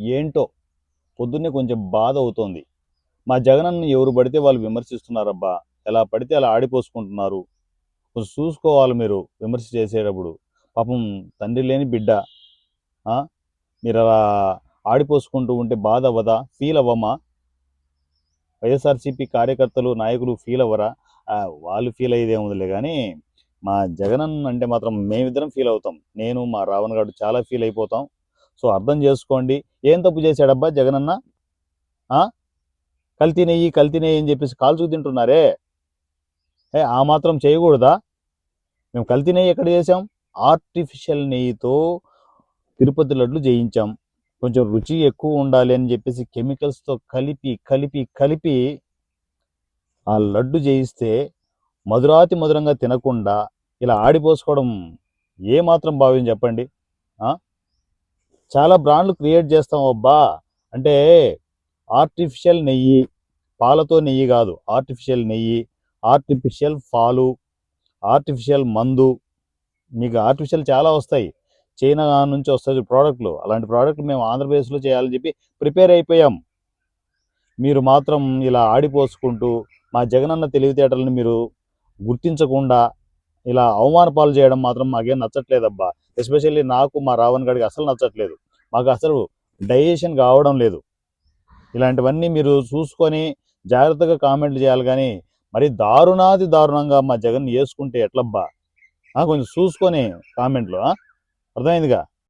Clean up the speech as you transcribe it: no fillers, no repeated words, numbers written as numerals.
ఏంటో పొద్దున్నే కొంచెం బాధ అవుతోంది. మా జగనన్న ఎవరు పడితే వాళ్ళు విమర్శిస్తున్నారబ్బా! ఎలా పడితే అలా ఆడిపోసుకుంటున్నారు. కొంచెం చూసుకోవాలి మీరు విమర్శ చేసేటప్పుడు. పాపం తండ్రి లేని బిడ్డ. ఆ! మీరలా ఆడిపోసుకుంటూ ఉంటే బాధ అవ్వదా? ఫీల్ అవ్వమా? వైఎస్ఆర్‌సీపీ కార్యకర్తలు, నాయకులు ఫీల్ అవ్వరా? వాళ్ళు ఫీల్ అయ్యేదేముందిలే గానీ, మా జగనన్న అంటే మాత్రం మేమిద్దరం ఫీల్ అవుతాం. నేను, మా రావణ్ గాడు చాలా ఫీల్ అయిపోతాం. సో, అర్థం చేసుకోండి. ఏం తప్పు చేశాడబ్బా జగనన్న? ఆ! కల్తీ నెయ్యి, కల్తీ నెయ్యి అని చెప్పేసి కాల్చుకు తింటున్నారే! ఆ మాత్రం చేయకూడదా? మేము కల్తీ నెయ్యి ఎక్కడ చేసాం? ఆర్టిఫిషియల్ నెయ్యితో తిరుపతి లడ్లు చేయించాం. కొంచెం రుచి ఎక్కువ ఉండాలి అని చెప్పేసి కెమికల్స్‌తో కలిపి ఆ లడ్డు చేయిస్తే మధురాతి మధురంగా తినకుండా ఇలా ఆడిపోసుకోవడం ఏమాత్రం భావ్యం చెప్పండి. ఆ? చాలా బ్రాండ్లు క్రియేట్ చేస్తాం అబ్బా. అంటే ఆర్టిఫిషియల్ నెయ్యి, పాలతో నెయ్యి కాదు, ఆర్టిఫిషియల్ నెయ్యి, ఆర్టిఫిషియల్ పాలు, ఆర్టిఫిషియల్ మందు, మీకు ఆర్టిఫిషియల్ చాలా వస్తాయి. చైనా నుంచి వస్తాయి ప్రోడక్ట్లు. అలాంటి ప్రోడక్ట్లు మేము ఆంధ్రప్రదేశ్లో చేయాలని చెప్పి ప్రిపేర్ అయిపోయాం. మీరు మాత్రం ఇలా ఆడిపోసుకుంటూ మా జగనన్న తెలివితేటలను మీరు గుర్తించకుండా ఇలా అవమాన పాలు చేయడం మాత్రం మాకేం నచ్చట్లేదబ్బా. ఎస్పెషల్లీ నాకు, మా రావణ్ గడికి అసలు నచ్చట్లేదు. మాకు అసలు డైజెషన్ కావడం లేదు. ఇలాంటివన్నీ మీరు చూసుకొని జాగ్రత్తగా కామెంట్లు చేయాలి కానీ మరి దారుణాది దారుణంగా మా జగన్ వేసుకుంటే ఎట్లబ్బా. కొంచెం చూసుకొని కామెంట్లు. అర్థమైందిగా?